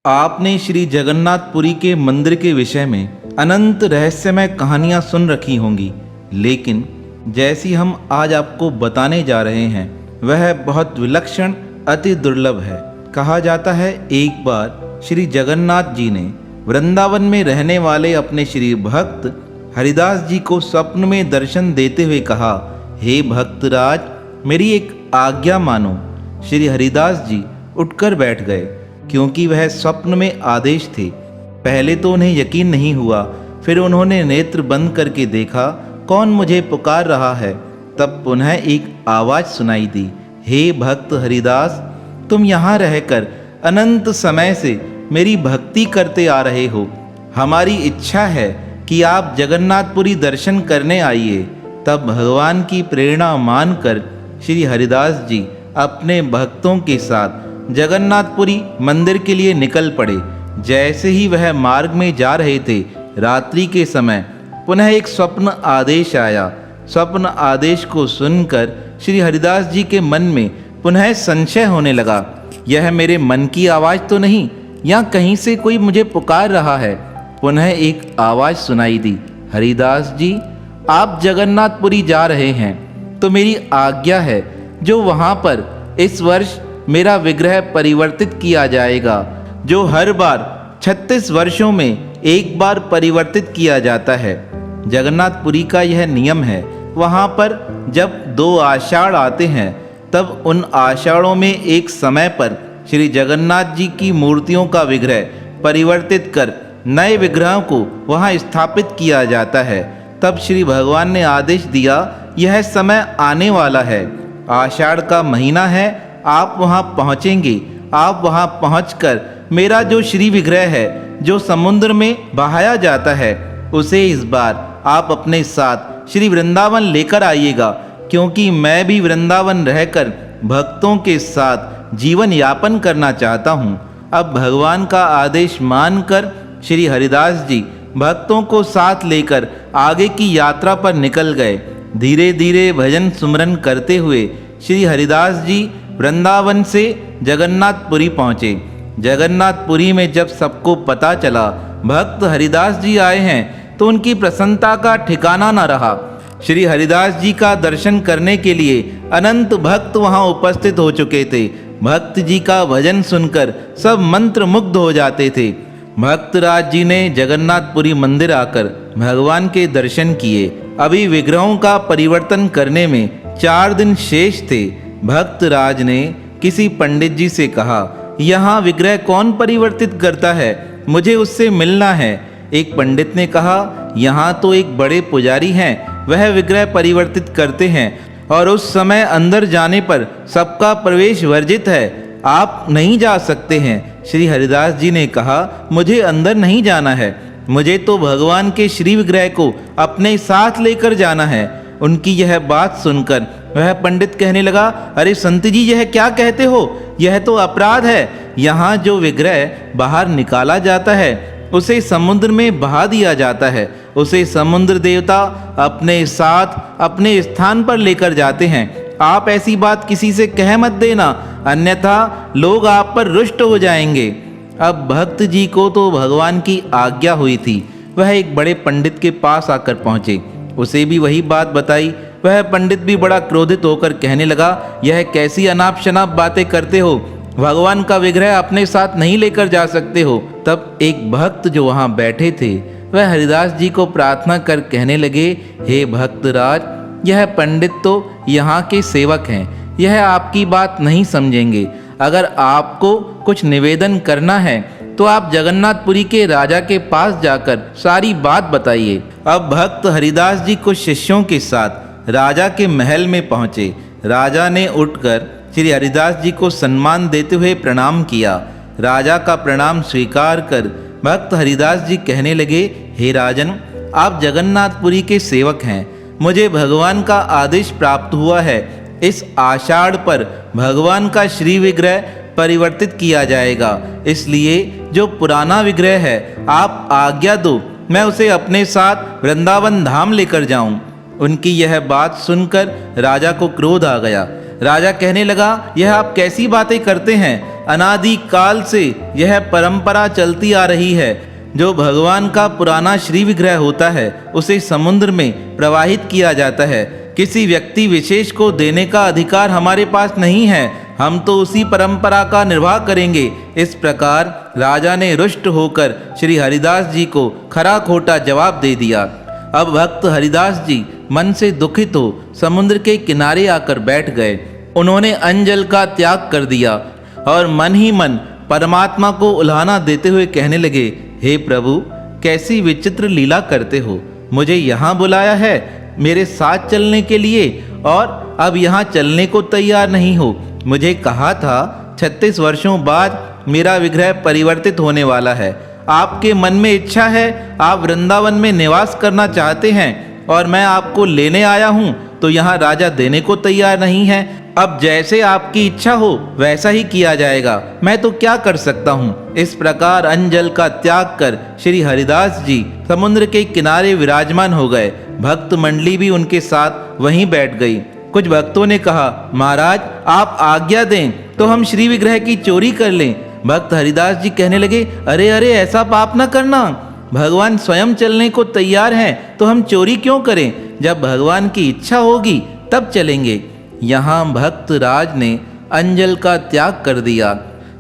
आपने श्री जगन्नाथपुरी के मंदिर के विषय में अनंत रहस्यमय कहानियां सुन रखी होंगी, लेकिन जैसी हम आज आपको बताने जा रहे हैं वह बहुत विलक्षण अति दुर्लभ है। कहा जाता है एक बार श्री जगन्नाथ जी ने वृंदावन में रहने वाले अपने श्री भक्त हरिदास जी को स्वप्न में दर्शन देते हुए कहा, हे भक्तराज, मेरी एक आज्ञा मानो। श्री हरिदास जी उठकर बैठ गए, क्योंकि वह स्वप्न में आदेश थे। पहले तो उन्हें यकीन नहीं हुआ, फिर उन्होंने नेत्र बंद करके देखा कौन मुझे पुकार रहा है। तब पुनः एक आवाज़ सुनाई दी, हे भक्त हरिदास, तुम यहाँ रहकर अनंत समय से मेरी भक्ति करते आ रहे हो। हमारी इच्छा है कि आप जगन्नाथपुरी दर्शन करने आइए। तब भगवान की प्रेरणा मानकर श्री हरिदास जी अपने भक्तों के साथ जगन्नाथपुरी मंदिर के लिए निकल पड़े। जैसे ही वह मार्ग में जा रहे थे, रात्रि के समय पुनः एक स्वप्न आदेश आया। स्वप्न आदेश को सुनकर श्री हरिदास जी के मन में पुनः संशय होने लगा, यह मेरे मन की आवाज़ तो नहीं, या कहीं से कोई मुझे पुकार रहा है। पुनः एक आवाज़ सुनाई दी, हरिदास जी, आप जगन्नाथपुरी जा रहे हैं तो मेरी आज्ञा है जो वहाँ पर इस वर्ष मेरा विग्रह परिवर्तित किया जाएगा, जो हर बार 36 वर्षों में एक बार परिवर्तित किया जाता है। जगन्नाथपुरी का यह नियम है। वहाँ पर जब 2 आषाढ़ आते हैं, तब उन आषाढ़ों में एक समय पर श्री जगन्नाथ जी की मूर्तियों का विग्रह परिवर्तित कर नए विग्रहों को वहाँ स्थापित किया जाता है। तब श्री भगवान ने आदेश दिया, यह समय आने वाला है, आषाढ़ का महीना है, आप वहाँ पहुँचेंगे। आप वहाँ पहुँचकर मेरा जो श्री विग्रह है, जो समुद्र में बहाया जाता है, उसे इस बार आप अपने साथ श्री वृंदावन लेकर आइएगा, क्योंकि मैं भी वृंदावन रहकर भक्तों के साथ जीवन यापन करना चाहता हूँ। अब भगवान का आदेश मानकर श्री हरिदास जी भक्तों को साथ लेकर आगे की यात्रा पर निकल गए। धीरे धीरे भजन सुमरन करते हुए श्री हरिदास जी वृंदावन से जगन्नाथपुरी पहुँचे। जगन्नाथपुरी में जब सबको पता चला भक्त हरिदास जी आए हैं, तो उनकी प्रसन्नता का ठिकाना न रहा। श्री हरिदास जी का दर्शन करने के लिए अनंत भक्त वहाँ उपस्थित हो चुके थे। भक्त जी का भजन सुनकर सब मंत्र मुग्ध हो जाते थे। भक्तराज जी ने जगन्नाथपुरी मंदिर आकर भगवान के दर्शन किए। अभी विग्रहों का परिवर्तन करने में 4 दिन शेष थे। भक्तराज ने किसी पंडित जी से कहा, यहाँ विग्रह कौन परिवर्तित करता है, मुझे उससे मिलना है। एक पंडित ने कहा, यहाँ तो एक बड़े पुजारी हैं, वह विग्रह परिवर्तित करते हैं और उस समय अंदर जाने पर सबका प्रवेश वर्जित है, आप नहीं जा सकते हैं। श्री हरिदास जी ने कहा, मुझे अंदर नहीं जाना है, मुझे तो भगवान के श्री विग्रह को अपने साथ लेकर जाना है। उनकी यह बात सुनकर वह पंडित कहने लगा, अरे संत जी, यह क्या कहते हो, यह तो अपराध है। यहाँ जो विग्रह बाहर निकाला जाता है उसे समुद्र में बहा दिया जाता है, उसे समुद्र देवता अपने साथ अपने स्थान पर लेकर जाते हैं। आप ऐसी बात किसी से कह मत देना, अन्यथा लोग आप पर रुष्ट हो जाएंगे। अब भक्त जी को तो भगवान की आज्ञा हुई थी। वह एक बड़े पंडित के पास आकर पहुँचे, उसे भी वही बात बताई। वह पंडित भी बड़ा क्रोधित होकर कहने लगा, यह कैसी अनाप शनाप बातें करते हो, भगवान का विग्रह अपने साथ नहीं लेकर जा सकते हो। तब एक भक्त जो वहाँ बैठे थे, वह हरिदास जी को प्रार्थना कर कहने लगे, हे भक्तराज, यह पंडित तो यहाँ के सेवक हैं, यह आपकी बात नहीं समझेंगे। अगर आपको कुछ निवेदन करना है तो आप जगन्नाथपुरी के राजा के पास जाकर सारी बात बताइए। अब भक्त हरिदास जी कुछ शिष्यों के साथ राजा के महल में पहुँचे। राजा ने उठकर श्री हरिदास जी को सम्मान देते हुए प्रणाम किया। राजा का प्रणाम स्वीकार कर भक्त हरिदास जी कहने लगे, हे राजन, आप जगन्नाथपुरी के सेवक हैं, मुझे भगवान का आदेश प्राप्त हुआ है, इस आषाढ़ पर भगवान का श्री विग्रह परिवर्तित किया जाएगा। इसलिए जो पुराना विग्रह है, आप आज्ञा दो, मैं उसे अपने साथ वृंदावन धाम लेकर जाऊं। उनकी यह बात सुनकर राजा को क्रोध आ गया। राजा कहने लगा, यह आप कैसी बातें करते हैं, अनादि काल से यह परंपरा चलती आ रही है। जो भगवान का पुराना श्री विग्रह होता है उसे समुद्र में प्रवाहित किया जाता है। किसी व्यक्ति विशेष को देने का अधिकार हमारे पास नहीं है, हम तो उसी परंपरा का निर्वाह करेंगे। इस प्रकार राजा ने रुष्ट होकर श्री हरिदास जी को खरा खोटा जवाब दे दिया। अब भक्त हरिदास जी मन से दुखित हो समुद्र के किनारे आकर बैठ गए। उन्होंने अन्न जल का त्याग कर दिया और मन ही मन परमात्मा को उल्हाना देते हुए कहने लगे, हे प्रभु, कैसी विचित्र लीला करते हो। मुझे यहाँ बुलाया है मेरे साथ चलने के लिए और अब यहाँ चलने को तैयार नहीं हो। मुझे कहा था 36 वर्षों बाद मेरा विग्रह परिवर्तित होने वाला है। आपके मन में इच्छा है, आप वृंदावन में निवास करना चाहते हैं और मैं आपको लेने आया हूँ तो यहाँ राजा देने को तैयार नहीं है। अब जैसे आपकी इच्छा हो वैसा ही किया जाएगा, मैं तो क्या कर सकता हूँ। इस प्रकार अन्न जल का त्याग कर श्री हरिदास जी समुद्र के किनारे विराजमान हो गए। भक्त मंडली भी उनके साथ वहीं बैठ गई। कुछ भक्तों ने कहा, महाराज आप आज्ञा दें तो हम श्री विग्रह की चोरी कर लें। भक्त हरिदास जी कहने लगे, अरे अरे ऐसा पाप न करना, भगवान स्वयं चलने को तैयार हैं तो हम चोरी क्यों करें। जब भगवान की इच्छा होगी तब चलेंगे। यहाँ भक्त राज ने अंजल का त्याग कर दिया।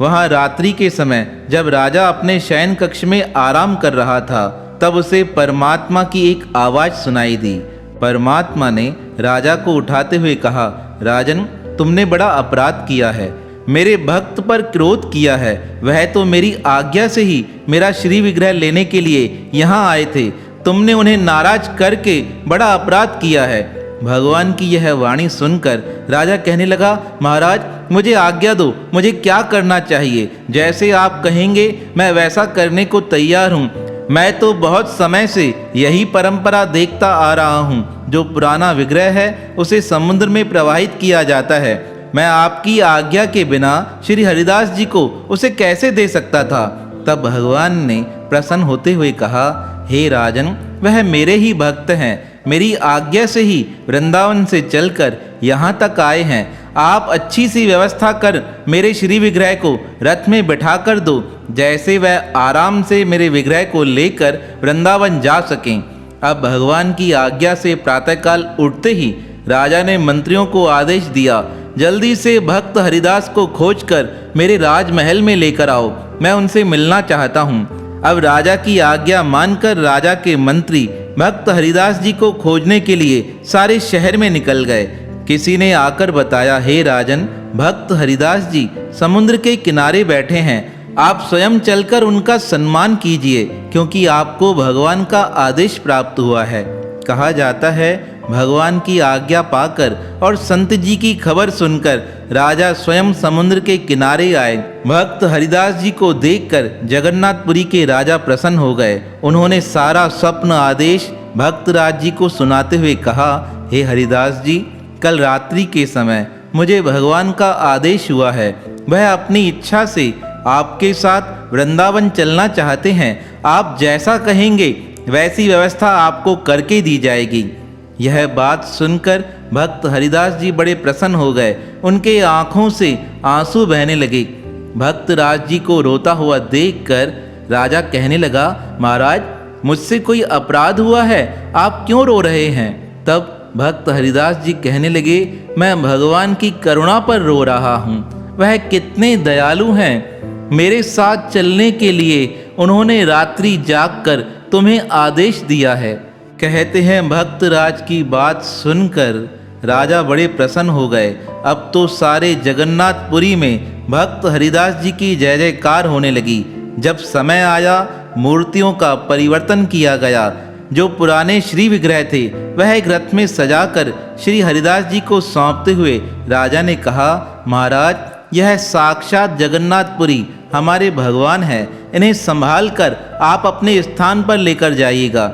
वहाँ रात्रि के समय जब राजा अपने शयन कक्ष में आराम कर रहा था तब उसे परमात्मा की एक आवाज़ सुनाई दी। परमात्मा ने राजा को उठाते हुए कहा, राजन, तुमने बड़ा अपराध किया है, मेरे भक्त पर क्रोध किया है। वह तो मेरी आज्ञा से ही मेरा श्री विग्रह लेने के लिए यहाँ आए थे, तुमने उन्हें नाराज करके बड़ा अपराध किया है। भगवान की यह वाणी सुनकर राजा कहने लगा, महाराज मुझे आज्ञा दो, मुझे क्या करना चाहिए। जैसे आप कहेंगे मैं वैसा करने को तैयार हूँ। मैं तो बहुत समय से यही परंपरा देखता आ रहा हूँ। जो पुराना विग्रह है उसे समुद्र में प्रवाहित किया जाता है। मैं आपकी आज्ञा के बिना श्री हरिदास जी को उसे कैसे दे सकता था। तब भगवान ने प्रसन्न होते हुए कहा, हे राजन, वह मेरे ही भक्त हैं, मेरी आज्ञा से ही वृंदावन से चलकर यहाँ तक आए हैं। आप अच्छी सी व्यवस्था कर मेरे श्री विग्रह को रथ में बैठा कर दो, जैसे वह आराम से मेरे विग्रह को लेकर वृंदावन जा सकें। अब भगवान की आज्ञा से प्रातःकाल उठते ही राजा ने मंत्रियों को आदेश दिया, जल्दी से भक्त हरिदास को खोजकर मेरे राजमहल में लेकर आओ, मैं उनसे मिलना चाहता हूँ। अब राजा की आज्ञा मानकर राजा के मंत्री भक्त हरिदास जी को खोजने के लिए सारे शहर में निकल गए। किसी ने आकर बताया, हे राजन, भक्त हरिदास जी समुद्र के किनारे बैठे हैं, आप स्वयं चलकर उनका सम्मान कीजिए, क्योंकि आपको भगवान का आदेश प्राप्त हुआ है। कहा जाता है भगवान की आज्ञा पाकर और संत जी की खबर सुनकर राजा स्वयं समुद्र के किनारे आए। भक्त हरिदास जी को देखकर जगन्नाथपुरी के राजा प्रसन्न हो गए। उन्होंने सारा स्वप्न आदेश भक्तराज जी को सुनाते हुए कहा, हे हरिदास जी, कल रात्रि के समय मुझे भगवान का आदेश हुआ है। वह अपनी इच्छा से आपके साथ वृंदावन चलना चाहते हैं। आप जैसा कहेंगे वैसी व्यवस्था आपको करके दी जाएगी। यह बात सुनकर भक्त हरिदास जी बड़े प्रसन्न हो गए। उनके आंखों से आंसू बहने लगे। भक्त राज जी को रोता हुआ देखकर राजा कहने लगा, महाराज, मुझसे कोई अपराध हुआ है, आप क्यों रो रहे हैं। तब भक्त हरिदास जी कहने लगे, मैं भगवान की करुणा पर रो रहा हूँ। वह कितने दयालु हैं, मेरे साथ चलने के लिए उन्होंने रात्रि जागकर तुम्हें आदेश दिया है। कहते हैं भक्त राज की बात सुनकर राजा बड़े प्रसन्न हो गए। अब तो सारे जगन्नाथपुरी में भक्त हरिदास जी की जय जयकार होने लगी। जब समय आया मूर्तियों का परिवर्तन किया गया। जो पुराने श्री विग्रह थे वह एक रथ में सजाकर श्री हरिदास जी को सौंपते हुए राजा ने कहा, महाराज, यह साक्षात जगन्नाथपुरी हमारे भगवान हैं, इन्हें संभाल कर आप अपने स्थान पर लेकर जाइएगा।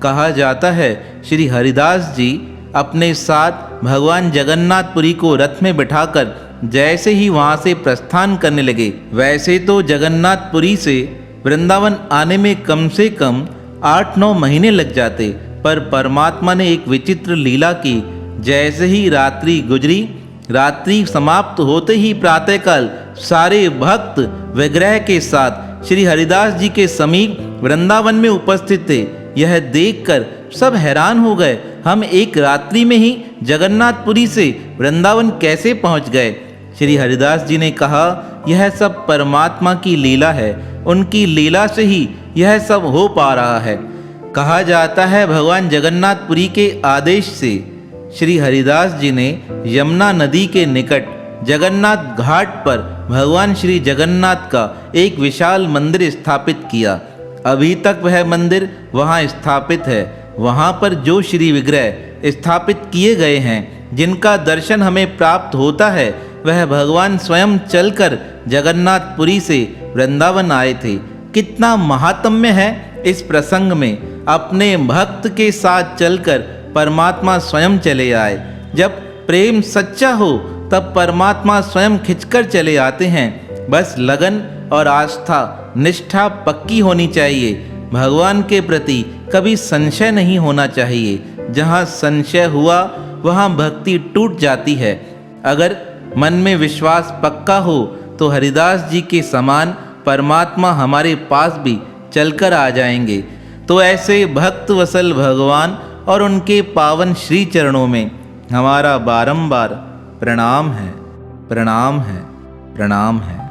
कहा जाता है श्री हरिदास जी अपने साथ भगवान जगन्नाथपुरी को रथ में बिठाकर जैसे ही वहाँ से प्रस्थान करने लगे, वैसे तो जगन्नाथपुरी से वृंदावन आने में कम से कम 8-9 महीने लग जाते, पर परमात्मा ने एक विचित्र लीला की। जैसे ही रात्रि गुजरी, रात्रि समाप्त होते ही प्रातःकाल सारे भक्त विग्रह के साथ श्री हरिदास जी के समीप वृंदावन में उपस्थित थे। यह देखकर सब हैरान हो गए, हम एक रात्रि में ही जगन्नाथपुरी से वृंदावन कैसे पहुंच गए। श्री हरिदास जी ने कहा, यह सब परमात्मा की लीला है, उनकी लीला से ही यह सब हो पा रहा है। कहा जाता है भगवान जगन्नाथपुरी के आदेश से श्री हरिदास जी ने यमुना नदी के निकट जगन्नाथ घाट पर भगवान श्री जगन्नाथ का एक विशाल मंदिर स्थापित किया। अभी तक वह मंदिर वहाँ स्थापित है। वहाँ पर जो श्री विग्रह स्थापित किए गए हैं, जिनका दर्शन हमें प्राप्त होता है, वह भगवान स्वयं चलकर जगन्नाथपुरी से वृंदावन आए थे। कितना महात्म्य है इस प्रसंग में। अपने भक्त के साथ चलकर परमात्मा स्वयं चले आए। जब प्रेम सच्चा हो तब परमात्मा स्वयं खिंचकर चले आते हैं। बस लगन और आस्था निष्ठा पक्की होनी चाहिए। भगवान के प्रति कभी संशय नहीं होना चाहिए। जहाँ संशय हुआ वहाँ भक्ति टूट जाती है। अगर मन में विश्वास पक्का हो तो हरिदास जी के समान परमात्मा हमारे पास भी चलकर आ जाएंगे। तो ऐसे भक्त वसल भगवान और उनके पावन श्री चरणों में हमारा बारंबार प्रणाम है, प्रणाम है, प्रणाम है।